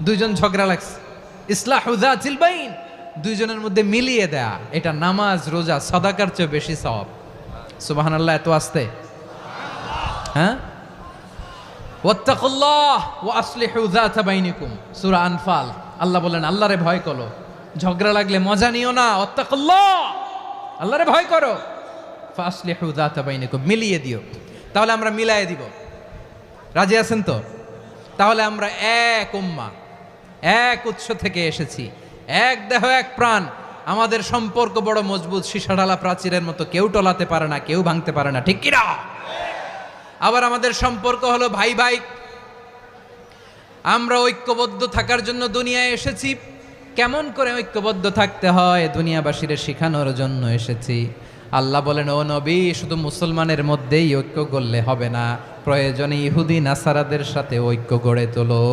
দুইজন ঝগড়া লাগছে, ইসলাহু যাতিল বাইন, দুইজনের মধ্যে মিলিয়ে দেয়া, এটা নামাজ রোজা সাদাকার চেয়ে বেশি সওয়াব। সুবহানাল্লাহ, এত আস্তে, হ্যাঁ। ওয়াত্তাকুল্লাহ ওয়া আসলিহু যাতা বাইনিকুম, সূরা আনফাল। আল্লাহ বলেন আল্লাহরে ভয় করো, ঝগড়া লাগলে মজা নিও না, ওয়াত্তাকুল্লাহ, আল্লাহরে ভয় করো, ফাসলিহু যাতা বাইনিকুম, মিলিয়ে দিও। তাহলে আমরা মিলায়ে দিব, রাজি আছেন তো? তাহলে আমরা এক উম্মাহ, এক উৎস থেকে এসেছি, এক দেহ এক প্রাণ, আমাদের সম্পর্ক বড় মজবুত, সীসাঢালা প্রাচীরের মতো, কেউ টলাতে পারে না, কেউ ভাঙতে পারে না, ঠিক কিনা? আবার আমাদের সম্পর্ক হলো ভাই ভাই, আমরা ঐক্যবদ্ধ থাকার জন্য দুনিয়ায় এসেছি। কেমন করে ঐক্যবদ্ধ থাকতে হয় দুনিয়াবাসীর শেখানোর জন্য এসেছি। আল্লাহ বলেন, ও নবী, শুধু মুসলমানের মধ্যেই ঐক্য গড়লে হবে না, প্রয়োজনে ইহুদি নাসারাদের সাথে ঐক্য গড়ে তোলো।